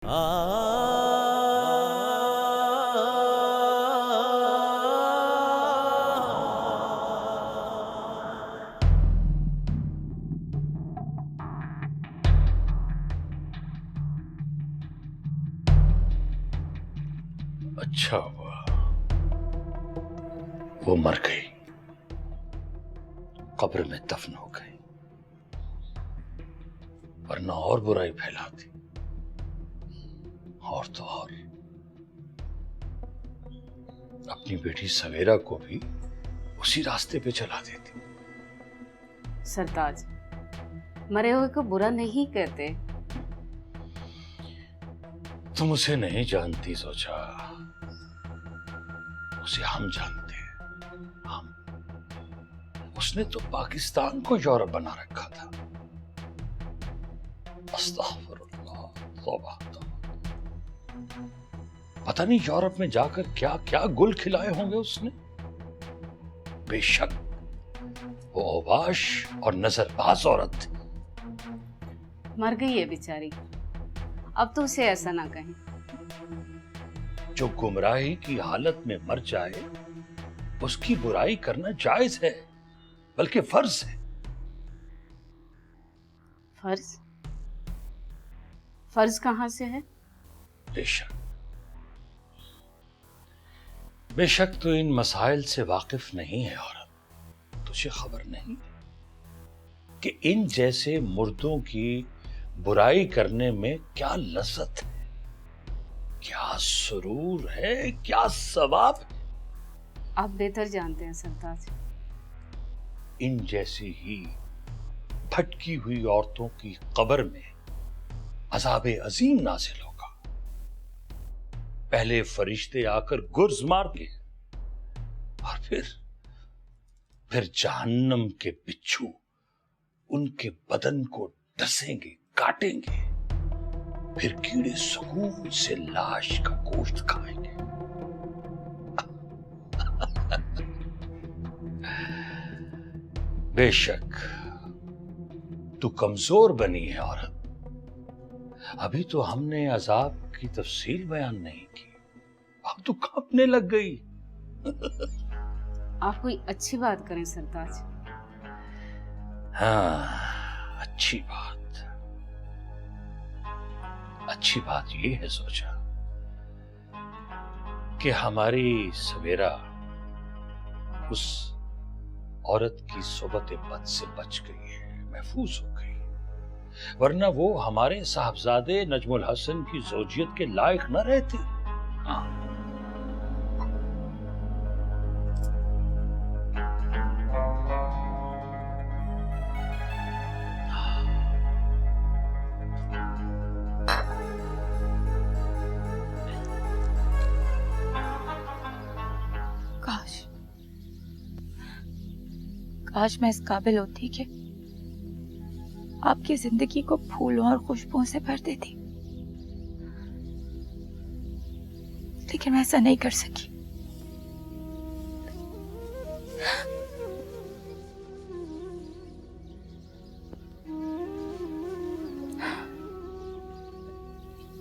अच्छा हुआ वो मर गई, कब्र में दफन हो गई, वरना और बुराई फैलाती। और तो और अपनी बेटी सवेरा को भी उसी रास्ते पे चला देती। सरताज, मरे हुए को बुरा नहीं कहते। तुम उसे नहीं जानती सोचा, उसे हम जानते हैं। हम उसने तो पाकिस्तान को यूरोप बना रखा था। अस्तगफिरुल्लाह, तौबा तौबा। पता नहीं यूरोप में जाकर क्या क्या गुल खिलाए होंगे उसने। बेशक वो औबाश और नजरबाज औरत थी। मर गई है बेचारी, अब तो उसे ऐसा ना कहें। जो गुमराही की हालत में मर जाए उसकी बुराई करना जायज है, बल्कि फर्ज है। फर्ज? फर्ज कहां से है? बेशक बेशक तो इन मसाइल से वाकिफ नहीं है औरत। तुझे खबर नहीं कि इन जैसे मुर्दों की बुराई करने में क्या लज्जत है, क्या सुरूर है, क्या सवाब है। आप बेहतर जानते हैं सरताज। इन जैसी ही भटकी हुई औरतों की कब्र में अज़ाबे अजीम नाज़िल होगा। पहले फरिश्ते आकर गुर्ज मारते और फिर जहन्नम के बिच्छू उनके बदन को डसेंगे, काटेंगे, फिर कीड़े सुकून से लाश का गोश्त खाएंगे। बेशक तू कमजोर बनी है औरत, अभी तो हमने अजाब की तफसील बयान नहीं की, अब तो कांपने लग गई। आप कोई अच्छी बात करें सरताज। हाँ, अच्छी बात ये है सोचा कि हमारी सवेरा उस औरत की सोबत बद से बच गई है, महफूज हो गई, वरना वो हमारे साहबजादे नजमुल हसन की ज़ौजियत के लायक न रहती। हाँ। काश मैं इस काबिल होती कि आपकी जिंदगी को फूलों और खुशबुओं से भर देती, लेकिन मैं ऐसा नहीं कर सकी।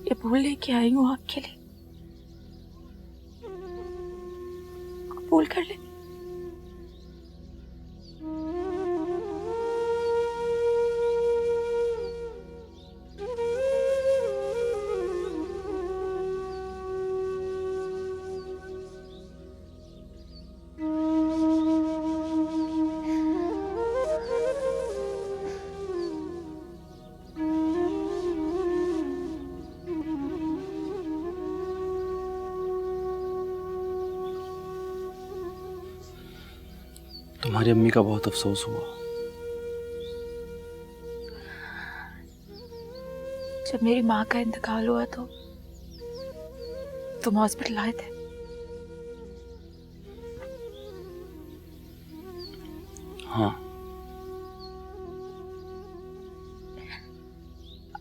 ये फूल लेके आई हूं आपके लिए, कबूल कर ले। तुम्हारी अम्मी का बहुत अफसोस हुआ। जब मेरी माँ का इंतकाल हुआ तो तुम हॉस्पिटल आए थे। हाँ,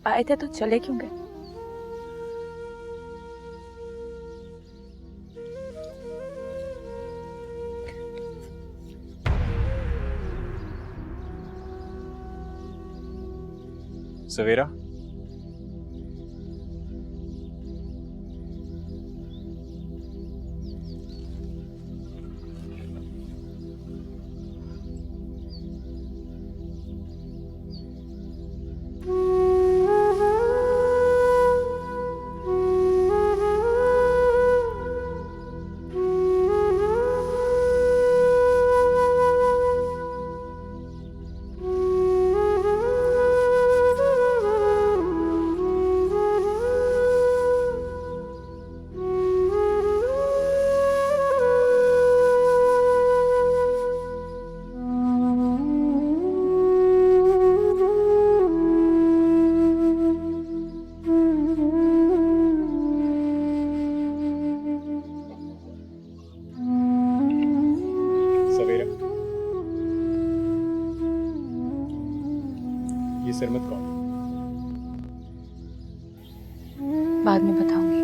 आए थे तो चले क्यों गए? सवेरा, बाद में बताऊंगी।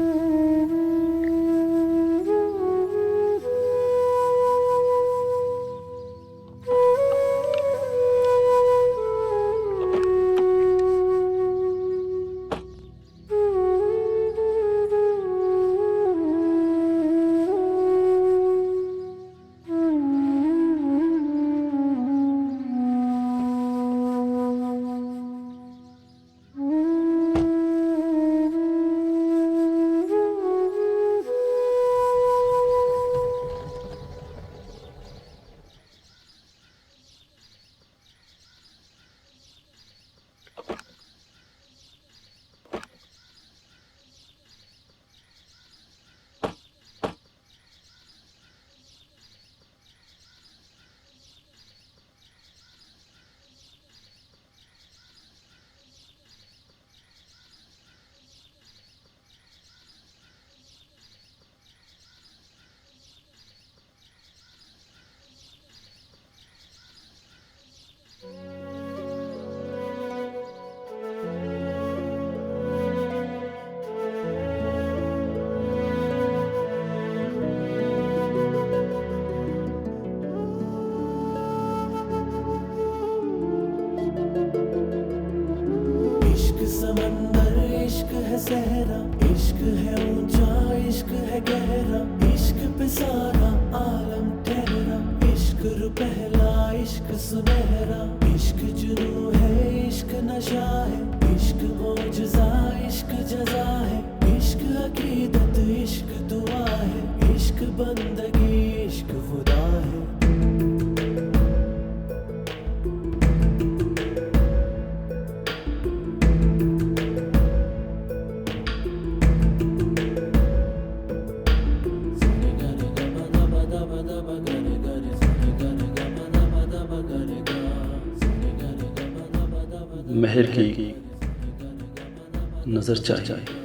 समंदर इश्क है सहरा, इश्क है ऊंचा, इश्क है गहरा, इश्क पे सारा आलम ठहरा, इश्क रुपहला, इश्क सुनहरा, इश्क जुनू है, इश्क नशा है, इश्क मौजज़ा, इश्क जज़ा है, इश्क अकीदत, इश्क दुआ है, इश्क बंदगी, इश्क खुदा है। महर की नजर चाहिए।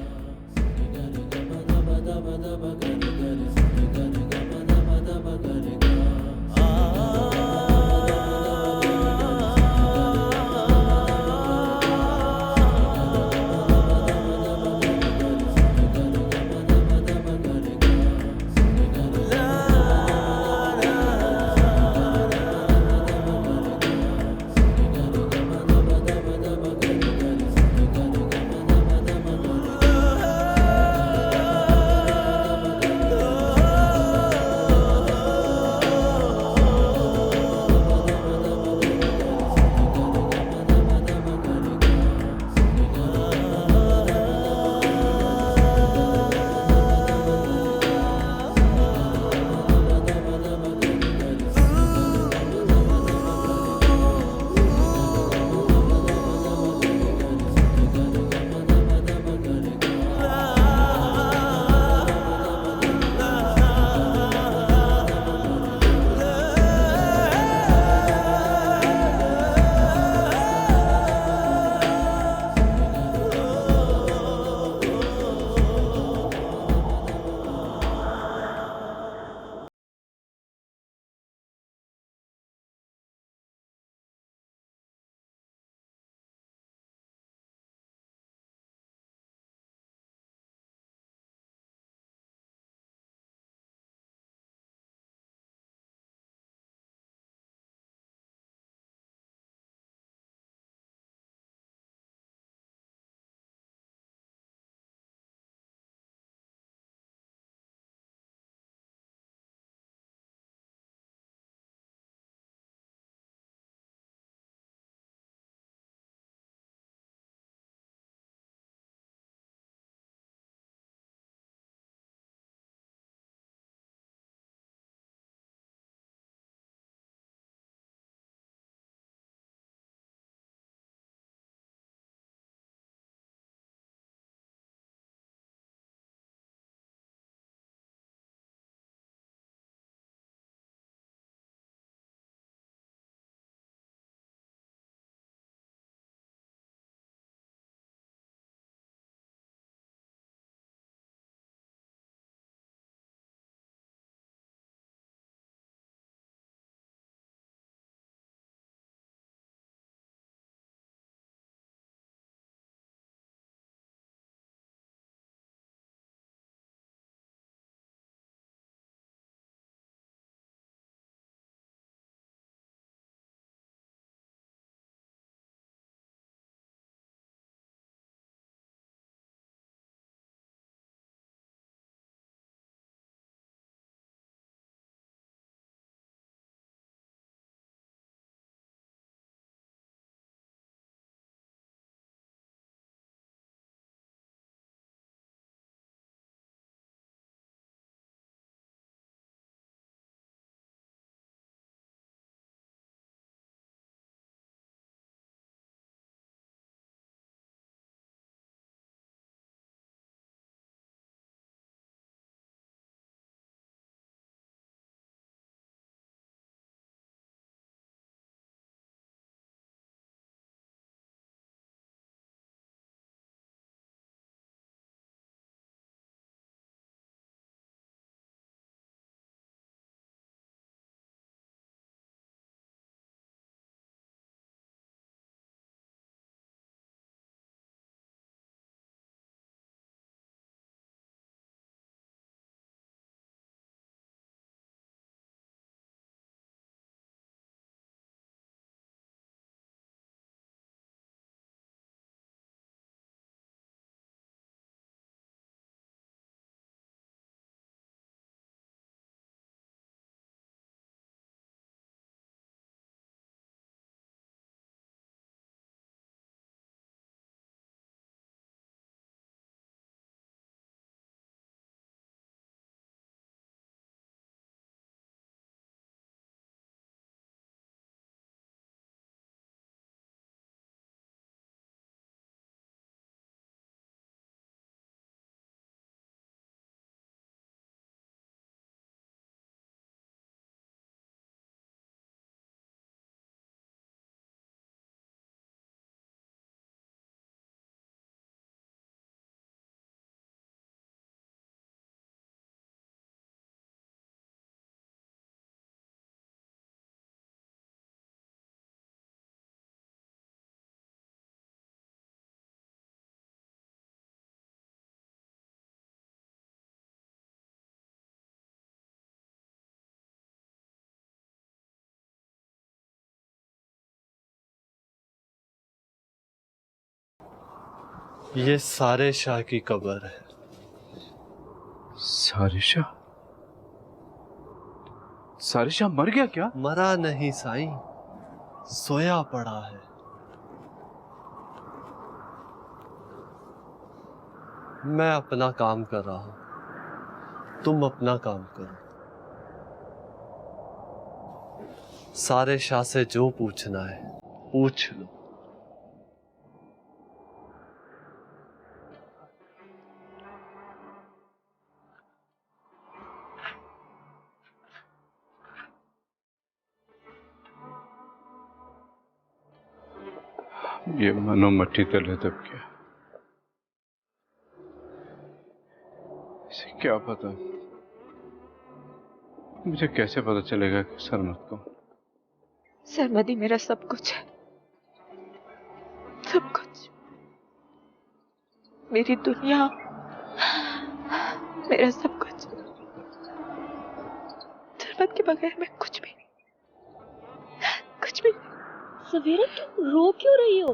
ये सारे शाह की कब्र है। सारिशा? सारिशा मर गया क्या? मरा नहीं साईं, सोया पड़ा है। मैं अपना काम कर रहा हूं, तुम अपना काम करो। सारे शाह से जो पूछना है पूछ लो। ये मनो मट्टी तले दब गया। इसे क्या पता, मुझे कैसे पता चलेगा कि सरमद को? सरमदी मेरा सब कुछ है, सब कुछ। मेरी दुनिया, मेरा सब कुछ। सरमद के बगैर मैं कुछ भी नहीं, कुछ भी नहीं। सवेरा तुम रो क्यों रही हो?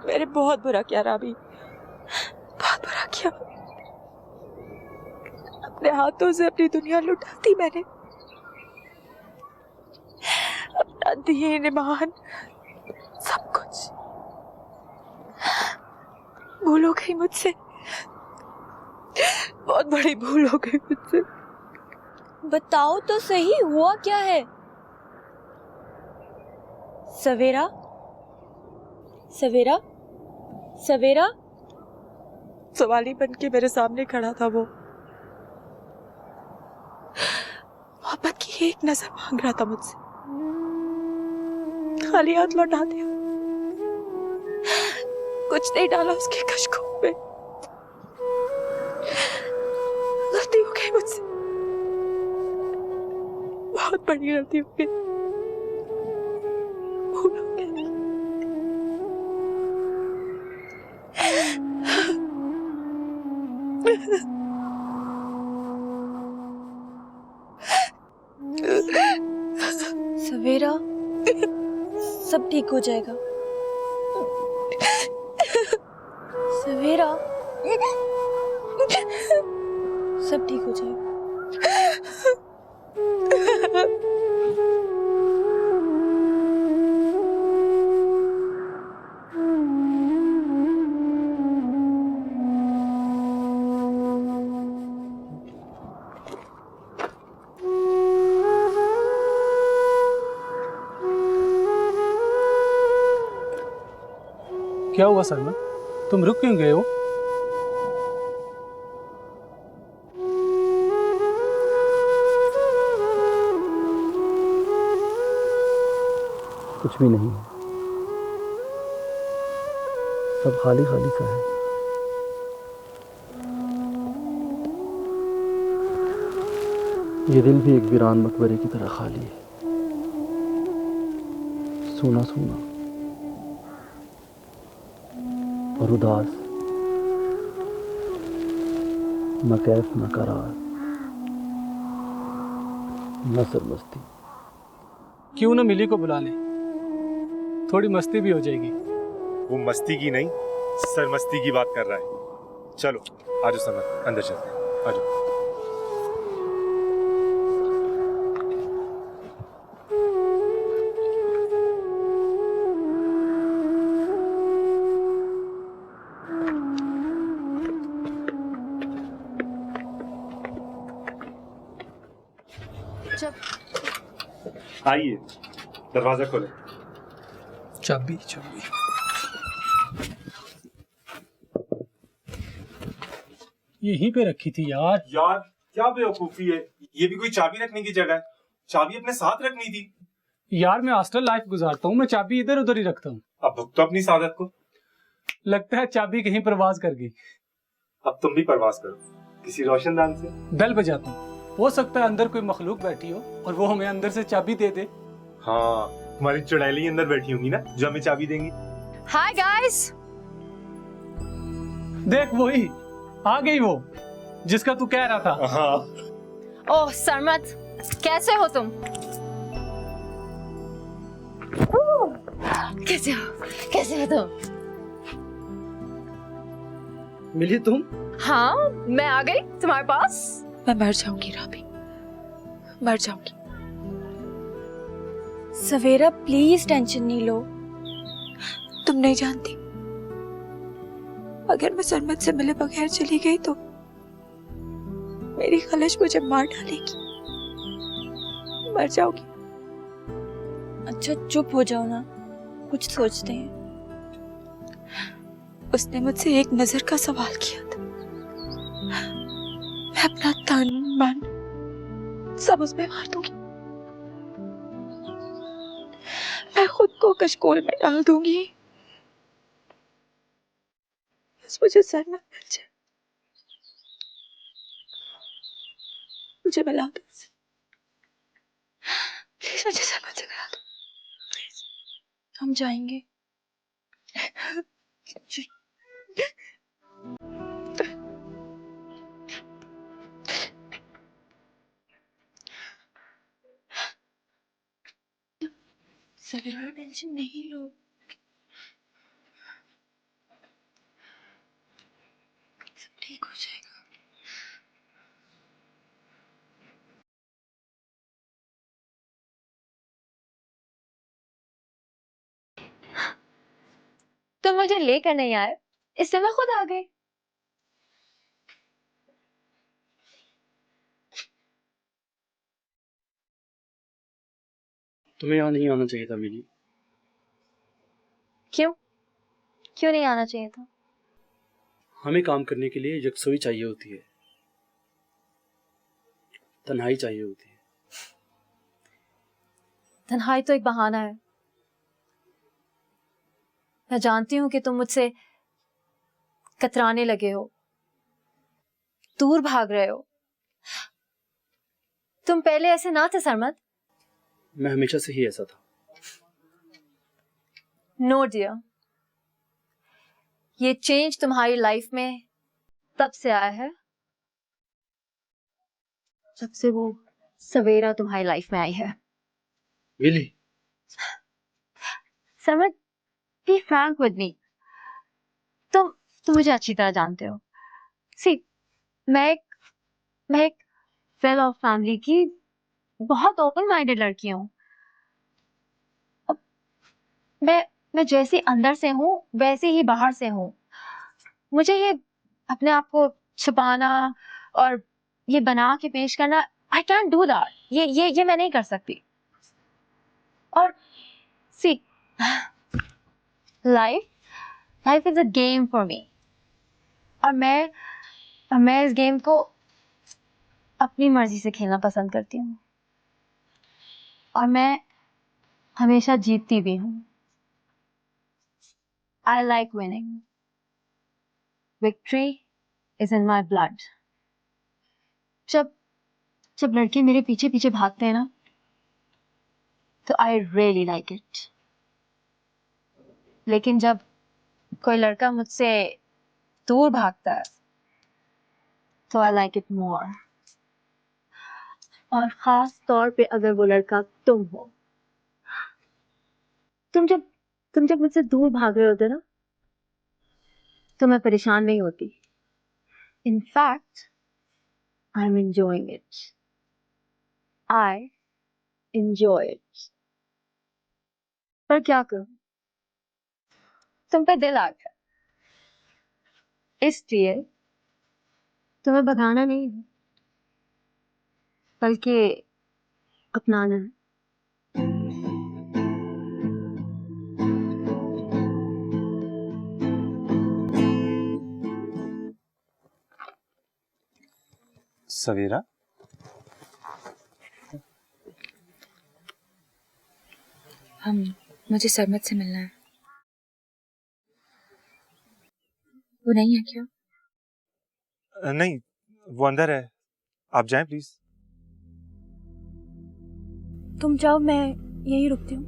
मैंने बहुत बुरा किया राबी, बहुत बुरा किया। अपने हाथों से अपनी दुनिया लुटा दी मैंने, अपना दीन ईमान सब कुछ। भूल हो गई मुझसे, बहुत बड़ी भूल हो गई मुझसे। बताओ तो सही, हुआ क्या है? सवेरा, सवेरा, सवेरा। सवाली बन के मेरे सामने खड़ा था वो, मोहब्बत की एक नजर मांग रहा था मुझसे, खाली हाथ लौटा दिया, कुछ नहीं डाला उसके कशकों में। गलती हो गई मुझसे, बहुत बड़ी गलती हो गई। भूल हो गई। सवेरा, सब ठीक हो जाएगा। सवेरा, सब ठीक हो जाएगा। क्या हुआ सलमा, तुम रुक क्यों गए हो? कुछ भी नहीं है, सब खाली खाली सा है। ये दिल भी एक वीरान मकबरे की तरह खाली है, सूना सूना और उदास, न कैफ न करार न सरमस्ती। क्यों ना मिली को बुला ले, थोड़ी मस्ती भी हो जाएगी। वो मस्ती की नहीं, सरमस्ती की बात कर रहा है। चलो आजो समर, अंदर चलते हैं, आजो। आइए, दरवाजा खोले। चाबी चाबी। यहीं पे रखी थी यार। यार क्या बेवकूफी है, ये भी कोई चाबी रखने की जगह है? चाबी अपने साथ रखनी थी। यार मैं हॉस्टल लाइफ गुजारता हूँ, मैं चाबी इधर उधर ही रखता हूँ। अब भुगतो तो अपनी सादत को। लगता है चाबी कहीं परवाज कर गई। अब तुम भी परवाज करो किसी रोशनदान से। बेल बजाता हूँ, हो सकता है अंदर कोई मखलूक बैठी हो और वो हमें अंदर से चाबी दे दे। हाँ, तुम्हारी चुड़ैली अंदर बैठी होंगी ना, जो हमें चाबी देंगी। हाय गाइस, देख वही आ गई, वो जिसका तू कह रहा था। हाँ। ओह सरमद, कैसे हो तुम? कैसे हो तुम? मिली तुम? हाँ, मैं आ गई तुम्हारे पास। मैं मर जाऊंगी राबी, मर जाऊंगी। सवेरा प्लीज टेंशन नहीं लो। तुम नहीं जानती, अगर मैं सरमत से मिले बगैर चली गई तो मेरी खलश मुझे मार डालेगी, मर जाओगी। अच्छा चुप हो जाओ ना, कुछ सोचते हैं। उसने मुझसे एक नजर का सवाल किया था, मैं अपना तन मन सब उसमें मार दूंगी। मैं खुद को कशकोल में डाल दूंगी, बस मुझे सरमत मिल जाए, मुझे मिला दो, प्लीज मुझे सरमत से मिला दो। हम जाएंगे। सवेरा टेंशन नहीं लो, सब ठीक हो जाएगा। तुम मुझे लेकर नहीं आए, इससे मैं खुद आ गई। तुम्हें यहाँ नहीं आना चाहिए था मिली। क्यों? क्यों नहीं आना चाहिए था? हमें काम करने के लिए यकसुई चाहिए होती है, तन्हाई चाहिए होती है। तन्हाई तो एक बहाना है। मैं जानती हूं कि तुम मुझसे कतराने लगे हो, दूर भाग रहे हो। तुम पहले ऐसे ना थे सरमत। मैं हमेशा से ही ऐसा था। नो डियर, ये चेंज तुम्हारी लाइफ में तब से आया है जब से वो सवेरा तुम्हारी लाइफ में आई है। मिली, सरमत, बी फ्रैंक विद मी। तुम मुझे अच्छी तरह जानते हो। सी, मैं एक वेल ऑफ फैमिली की बहुत ओपन माइंडेड लड़की हूँ। मैं जैसी अंदर से हूँ वैसे ही बाहर से हूँ। मुझे ये अपने आप को छुपाना और ये बना के पेश करना, आई कैंट डू दैट। ये मैं नहीं कर सकती। और see, life is a game for me, और मैं इस गेम को अपनी मर्जी से खेलना पसंद करती हूँ, और मैं हमेशा जीतती भी हूँ। I like winning. Victory is in my blood. जब लड़के मेरे पीछे पीछे भागते हैं ना, तो I really like it. लेकिन जब कोई लड़का मुझसे दूर भागता है, तो I like it more. और खास तौर पे अगर वो लड़का तुम हो। तुम जब मुझसे दूर भाग रहे होते ना, तो मैं परेशान नहीं होती। In fact, I'm enjoying it. I enjoy it. पर क्या करूं, तुम पे दिल आ गया, इसलिए तुम्हें भगाना नहीं है, बल्कि अपनाना है। सवेरा, मुझे सरमत से मिलना है। वो नहीं है क्या? नहीं, वो अंदर है, आप जाएं प्लीज। तुम जाओ, मैं यहीं रुकती हूँ।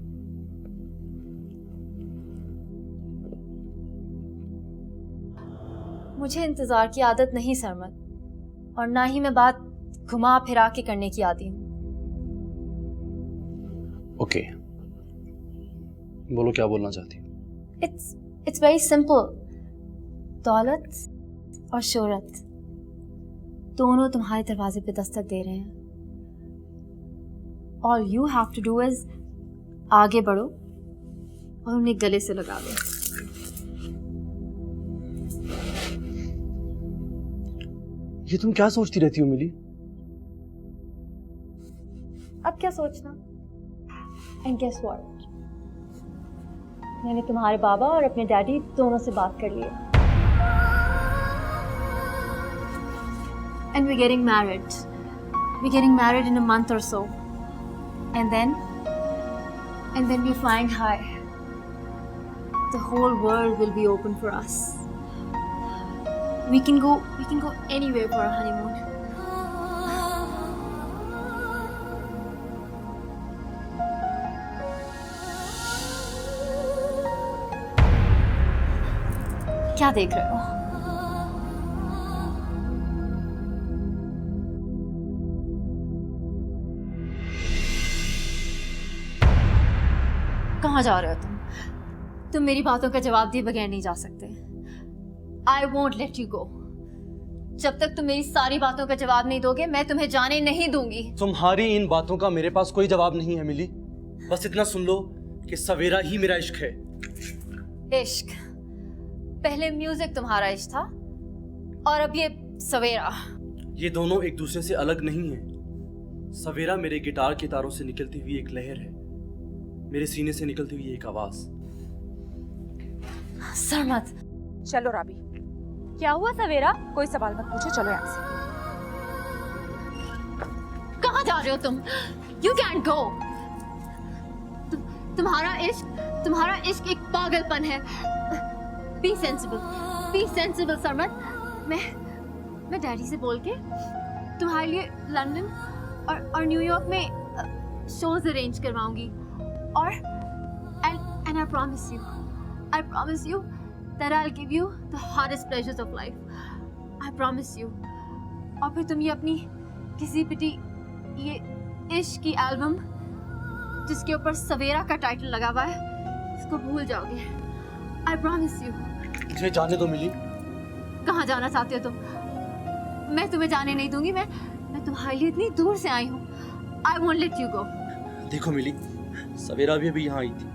मुझे इंतजार की आदत नहीं सरमत, और ना ही मैं बात घुमा फिरा के करने की आदी हूँ। ओके, बोलो क्या बोलना चाहती हो? It's very simple. दौलत और शोहरत दोनों तुम्हारे दरवाजे पे दस्तक दे रहे हैं। All you have to do is आगे बढ़ो और उन्हें गले से लगा लो। ये तुम क्या सोचती रहती हो मिली? अब क्या सोचना? And guess what? मैंने तुम्हारे बाबा और अपने डैडी दोनों से बात कर ली है। And we're getting married. We're getting married in a month or so. And then we're flying high. The whole world will be open for us. We can go anywhere for our honeymoon. क्या देख रहे हो? कहाँ जा रहे हो तुम? तुम मेरी बातों का जवाब दिए बगैर नहीं जा सकते। I won't let you go. जब तक तुम मेरी सारी बातों का जवाब नहीं दोगे, मैं तुम्हें जाने नहीं दूंगी। तुम्हारी इन बातों का मेरे पास कोई जवाब नहीं है मिली। बस इतना सुन लो कि सवेरा ही मेरा इश्क है। इश्क? पहले म्यूजिक तुम्हारा इश्क था और अब ये सवेरा। ये दोनों एक दूसरे से अलग नहीं है। सवेरा मेरे गिटार के तारों से निकलती हुई एक लहर है, मेरे सीने से निकलती हुई एक आवाज। सरमत। चलो राबी। क्या हुआ सवेरा? कोई सवाल मत पूछो, चलो यहाँ से। कहाँ जा रहे हो तुम? You can't go. तुम्हारा इश्क एक पागलपन है। Be sensible सरमत। मैं डैडी से बोल के तुम्हारे लिए लंदन और न्यूयॉर्क में शोज अरेंज करवाऊंगी और and I promise you that I'll give you the hardest pleasures of life. I promise you. और फिर तुम ये अपनी किसी पिटी ये इश्क की एल्बम जिसके ऊपर सवेरा का टाइटल लगा हुआ है, इसको भूल जाओगे। I promise you. मुझे जाने दो मिली। कहाँ जाना चाहते हो तुम? मैं तुम्हें जाने नहीं दूंगी। मैं तुम्हारे लिए इतनी दूर से आई हूँ। I won't let you go. देखो मिली, सवेरा भी अभी यहाँ आई थी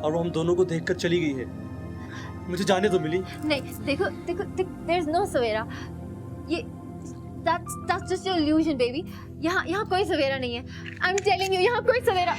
और वो हम दोनों को देखकर चली गई है। मुझे जाने दो मिली। नहीं, देखो, there's no सवेरा। ये that's just your illusion, baby. यहाँ कोई सवेरा नहीं है। I'm telling you, यहाँ कोई सवेरा।